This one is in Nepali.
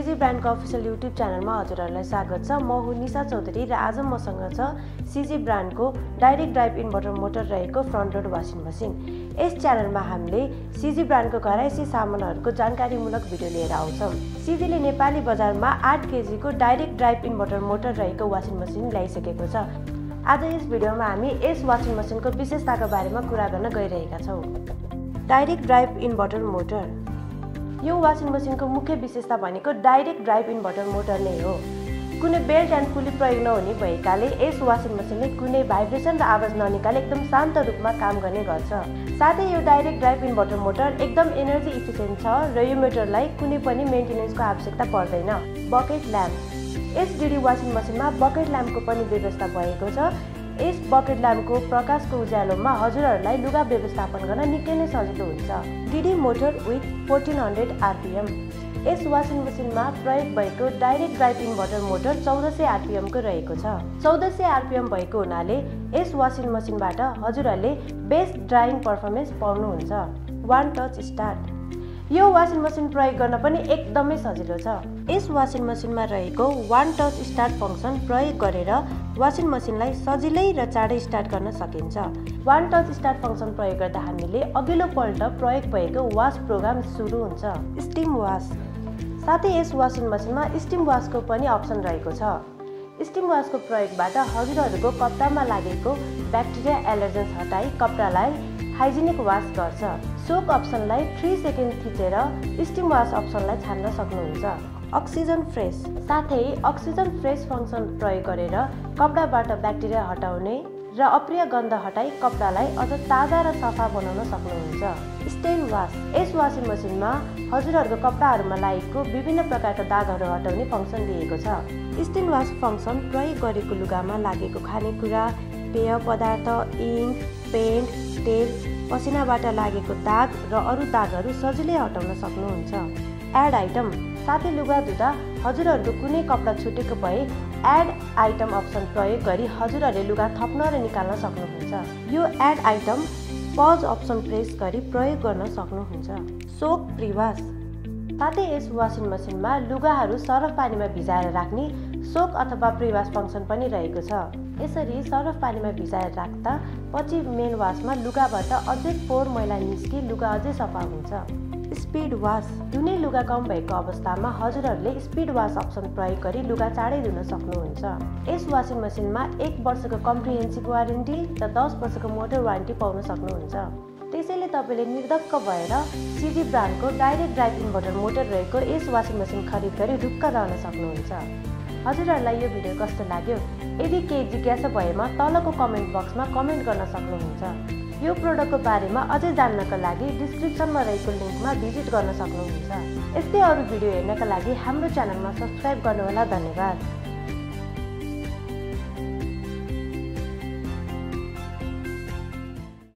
सीजी ब्रान्डको अफिसियल युट्युब च्यानलमा हजुरहरूलाई स्वागत छ। म हुँ निशा चौधरी र आज मसँग छ सीजी ब्रान्डको डाइरेक्ट ड्राइभ इन्भर्टर मोटर रहेको फ्रन्ट लोड वासिङ मसिन। यस च्यानलमा हामीले सीजी ब्रान्डको घरायसी सामानहरूको जानकारीमूलक भिडियो लिएर आउँछौँ। सीजीले नेपाली बजारमा 8 केजीको डाइरेक्ट ड्राइभ इन्भर्टर मोटर रहेको वासिङ मसिन ल्याइसकेको छ। आज यस भिडियोमा हामी यस वासिङ मसिनको विशेषताको बारेमा कुरा गर्न गइरहेका छौँ। Direct drive inverter motor. यो वासिङ मसिनको मुख्य विशेषता भनेको डाइरेक्ट ड्राइभ इन्भर्टर मोटर नै हो। कुनै बेल्ट एन्ड पुली प्रयोग नहुने भएकाले यस वासिङ मसिनले कुनै भाइब्रेसन र आवाज ननिकाले एकदम शान्त रूपमा काम गर्ने गर्छ। साथै यो डाइरेक्ट ड्राइभ इन्भर्टर मोटर एकदम एनर्जी इफिसियन्ट छ र यो मोटरलाई कुनै पनि मेन्टेनेन्सको आवश्यकता पर्दैन। Bucket lamp. यस डिडी वासिङ मसिनमा बकेट ल्याम्पको पनि व्यवस्था भएको छ। यस बकेट ल्याम्पको प्रकाशको उज्यालोमा हजुरहरूलाई लुगा व्यवस्थापन गर्न निकै नै सजिलो हुन्छ। DD motor with 1400 RPM. Yes washing मसिनमा प्रयोग भएको direct drive inverter motor 1400 RPM को रहेको छ। 1400 आरपीएम भएको हुनाले यस वासिङ मसिनबाट हजुरहरूले बेस्ट ड्राइङ पर्फर्मेन्स पाउनुहुन्छ। One touch start. यो वासिङ मसिन प्रयोग गर्न पनि एकदमै सजिलो छ। यस वासिङ मसिनमा रहेको वान टच स्टार्ट फङ्सन प्रयोग गरेर वासिङ मसिनलाई सजिलै र चाँडै स्टार्ट गर्न सकिन्छ। वान टच स्टार्ट फङ्सन प्रयोग गर्दा हामीले अघिल्लो पल्ट प्रयोग भएको वास प्रोग्राम सुरु हुन्छ। स्टिम वास। साथै यस वासिङ मसिनमा स्टिम वासको पनि अप्सन रहेको छ। स्टिम वासको प्रयोगबाट हजुरहरूको कपडामा लागेको ब्याक्टेरिया एलर्जेन्स हटाई कपडालाई हाइजिनिक वास गर्छ। सोक अप्सनलाई 3 सेकेन्ड थिचेर स्टिम वास अप्सनलाई छान्न सक्नुहुन्छ। Oxygen fresh. साथै अक्सिजन फ्रेस फङ्सन प्रयोग गरेर कपडाबाट ब्याक्टेरिया हटाउने र अप्रिय गन्ध हटाई कपडालाई अझ ताजा र सफा बनाउन सक्नुहुन्छ। स्टेन वास। यस वासिङ मसिनमा हजुरहरूको कपडाहरूमा लागेको विभिन्न प्रकारका दागहरू हटाउने फङ्सन दिएको छ। स्टेन वास फङ्सन प्रयोग गरेको लुगामा लागेको खानेकुरा, पेय पदार्थ, इङ्क, पेन्ट, तेल, पसिनाबाट लागेको दाग र अरू दागहरू सजिलै हटाउन सक्नुहुन्छ। Add item. साथै लुगा धुँदा हजुरहरूको कुनै कपडा छुटेको भए एड आइटम अप्सन प्रयोग गरी हजुरहरूले लुगा थप्न र निकाल्न सक्नुहुन्छ। यो add item pause option press गरी प्रयोग गर्न सक्नुहुन्छ। सोक प्रिवास। साथै यस वासिङ मसिनमा लुगाहरू सरफ पानीमा भिजाएर राख्ने सोक अथवा प्रिवास फङ्सन पनि रहेको छ। यसरी सरफ पानीमा भिजाएर राख्दा पछि मेन वासमा लुगाबाट अझै फोहोर मैला निस्की लुगा अझै सफा हुन्छ। स्पिड वास। धुने लुगा कम भएको अवस्थामा हजुरहरूले स्पिड वास अप्सन प्रयोग गरी लुगा चाँडै धुन सक्नुहुन्छ। यस वासिङ मसिनमा 1 वर्षको कम्प्रिहेन्सिभ वारेन्टी र 10 वर्षको मोटर वारेन्टी पाउन सक्नुहुन्छ। त्यसैले तपाईँले निर्धक्क भएर सीजी ब्रान्डको डाइरेक्ट ड्राइभ इन्भर्टर मोटर रहेको यस वासिङ मसिन खरिद गरी ढुक्क रहन सक्नुहुन्छ। हजुरहरूलाई यो भिडियो कस्तो लाग्यो? यदि केही जिज्ञासा भएमा तलको कमेन्ट बक्समा कमेन्ट गर्न सक्नुहुन्छ। यो प्रोडक्टको बारेमा अझै जान्नका लागि डिस्क्रिप्सनमा रहेको लिङ्कमा भिजिट गर्न सक्नुहुन्छ। यस्तै अरू भिडियो हेर्नका लागि हाम्रो च्यानलमा सब्स्क्राइब गर्नुहोला। धन्यवाद।